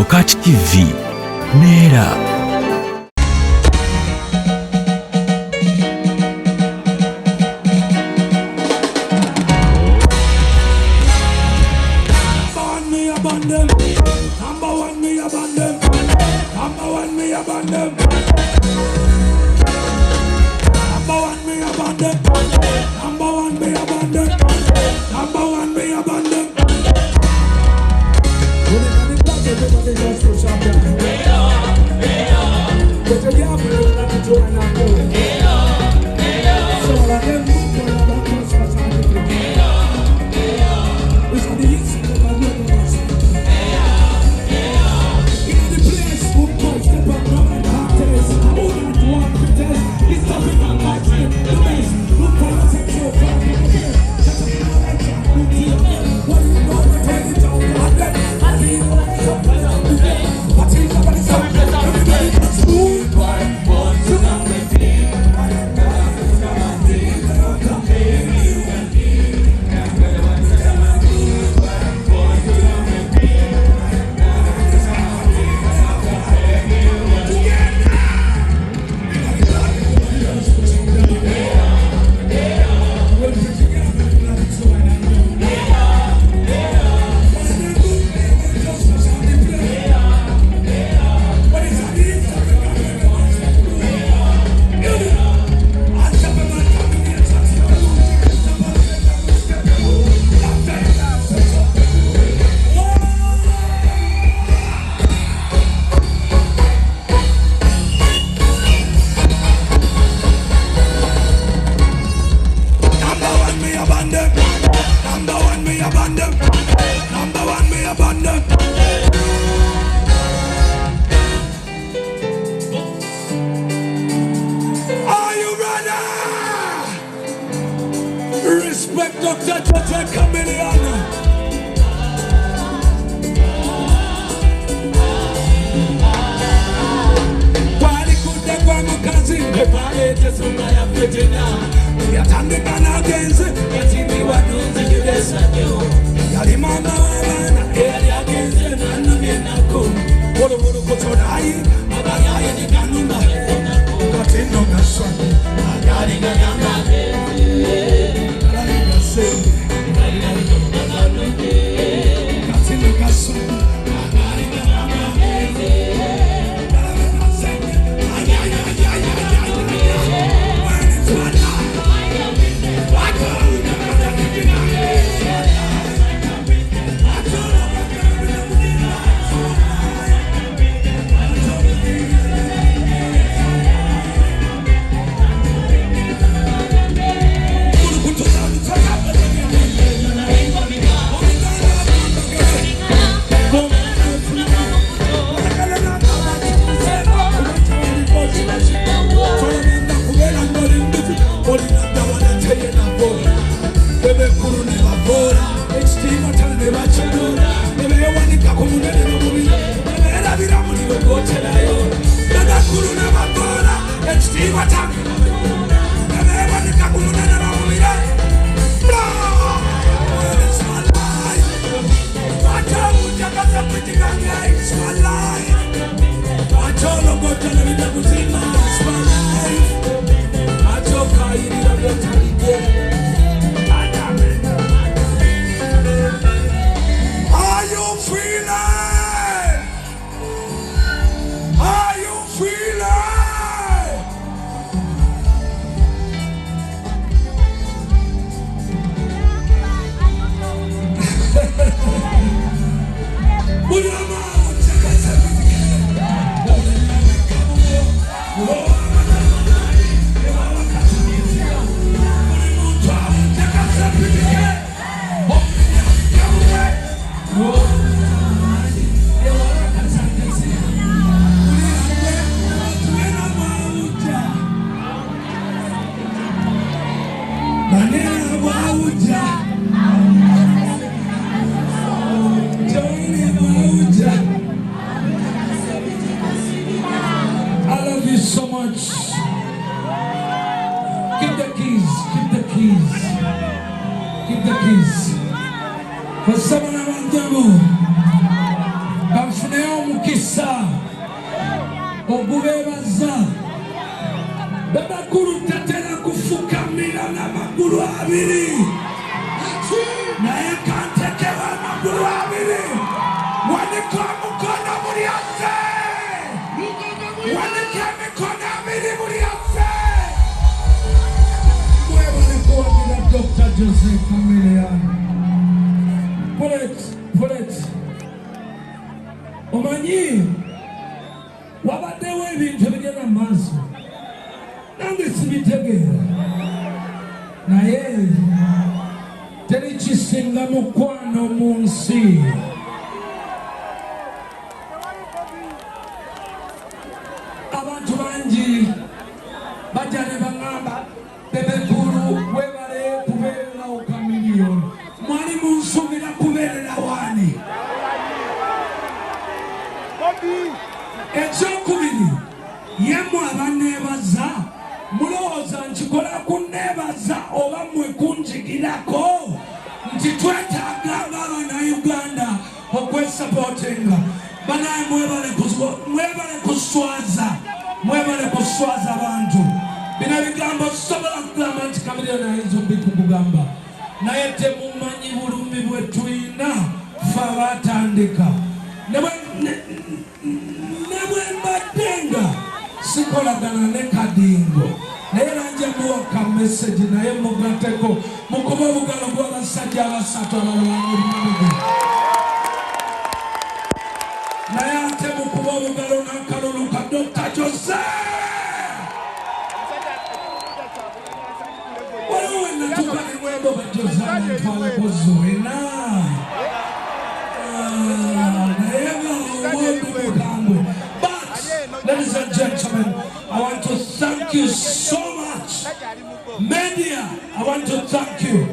BOCAT TV Nera. Keep the keys. For someone around the room. okubebaza babakulu tatera kufukamira n'amagulu abiri naye kantekewa amagulu abiri wanika omukono buli affe wanika emikono abiri buli affe mwebale kuwagira Dr. Joseph Chameleon. Pull it. Wamanyi wabaddewo ebintu ebigenda maaso nange sibitegeera naye teri kisinga mukwano mu nsi. Abantu bangi bajja ne baŋŋamba Bebe Kulu webale kubeererawo Chameleon. Mwali munsuubira kubeerera wani? Ekyokubiri yemmwe abanneebaza mulowooza nkikola kunneebaza oba mmwe kunjigirako nti twetaaga ng'Abannayuganda okwesapootinga. Banaye mwebale kuswaza abantu. Bino bigambo sobola kugamba nti Chameleon ayinza okubikugamba naye temumanyi bulumi bwe tulina ffe abaatandika. Ne bwe mbaddenga sikolagana ne kadingo naye nanja muwaka message naye mugateko mukuba obugalo bw'abasajja abasatu abalwanyi ebimugu naye ate mukuba obugalo n'akalulu ka Dr. Joseph. Waliwo wenatuka ne mwembo bajjozana ntwala kuzuwena Ladies and gentlemen, I want to thank you so much. Media, I want to thank you.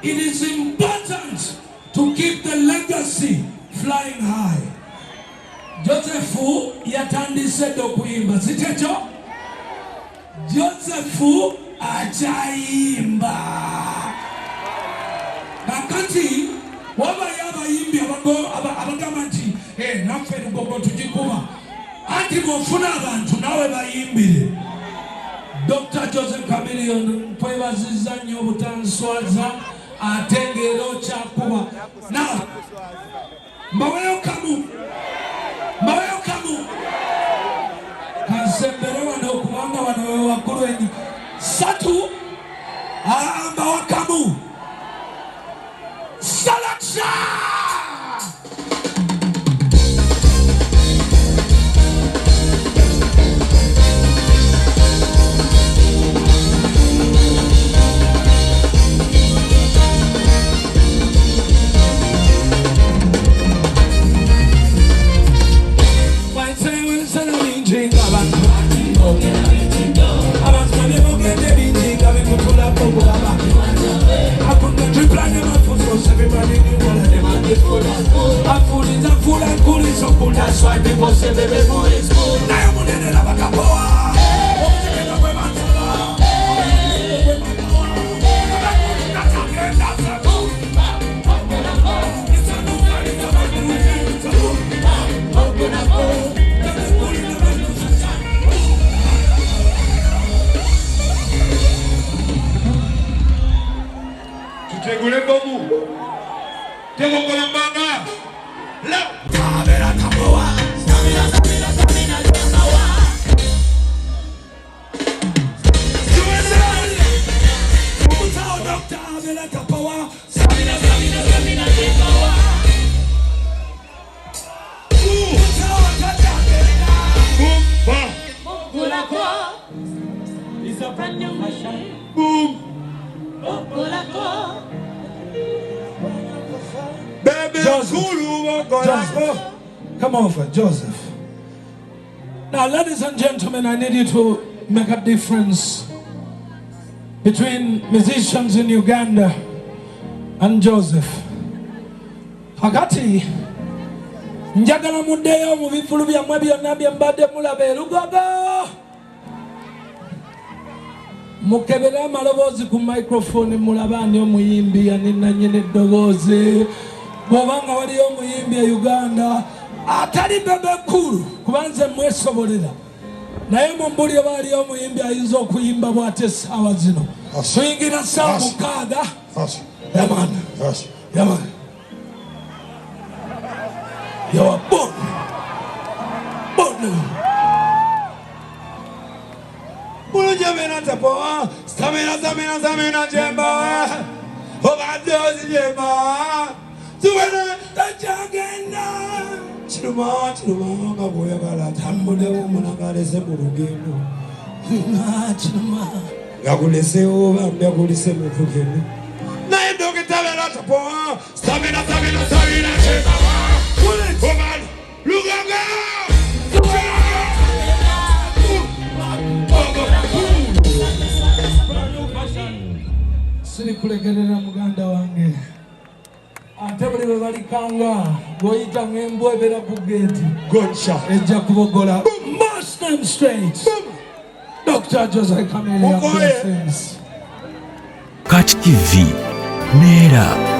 It is important to keep the legacy flying high. Joseph yatandise okuyimba, sitecho? Joseph achayimba. Kakati waba yabayimbi abagamba nti naffe lugogo tugikuba anti bw'ofuna abantu nawe bayimbire. Dr. Joseph Chameleon twebazizza nnyo obutanswaza ate ng'era okyakuba. Now mbaweyo kamu kansembere wano okubanga wano we waggulu enyi satu mbawa kamu Selection! That's why people say Bebe food is good. Now I'm gonna have a capoa. Tutegule bobu. Tego kolambanga. Leo. Joseph, come over, Joseph. Now, ladies and gentlemen, I need you to make a difference between musicians in Uganda and Joseph. Hakati, njagala muddeyo mu bifulu byammwe byonna bye mbadde mulaba erugogo. Mukebere amaloboozi ku microphone mulaba ani omuyimbi yanenanyene eddoboozi. Bw'obanga waliyo omuyimbi e Uganda atali Bebe Kulu kubanze mwesobolera naye mumbulire baali omuyimbi ayinza okuyimba bw'ate essaawa zino tuyingira ssaawa mukaaga yamana yamana yawa bon mulunjamena tapoa stamina jemba obadde jemba tuwena tajagenda kiruma nga bw'oyagala tambulewo munagalese mu lugendo kiruma gakulesewo bambi akulise mu lugendo naye dokita bera tapoa stamina jemba obadde luganga siri kulekerera muganda wange ate buli bwe balikanga bw'oyita ng'embwa ebeera ku geeti gotcha ejja kubogola must stand straight. Dr. Jose Kamele. BOCAT TV Neera.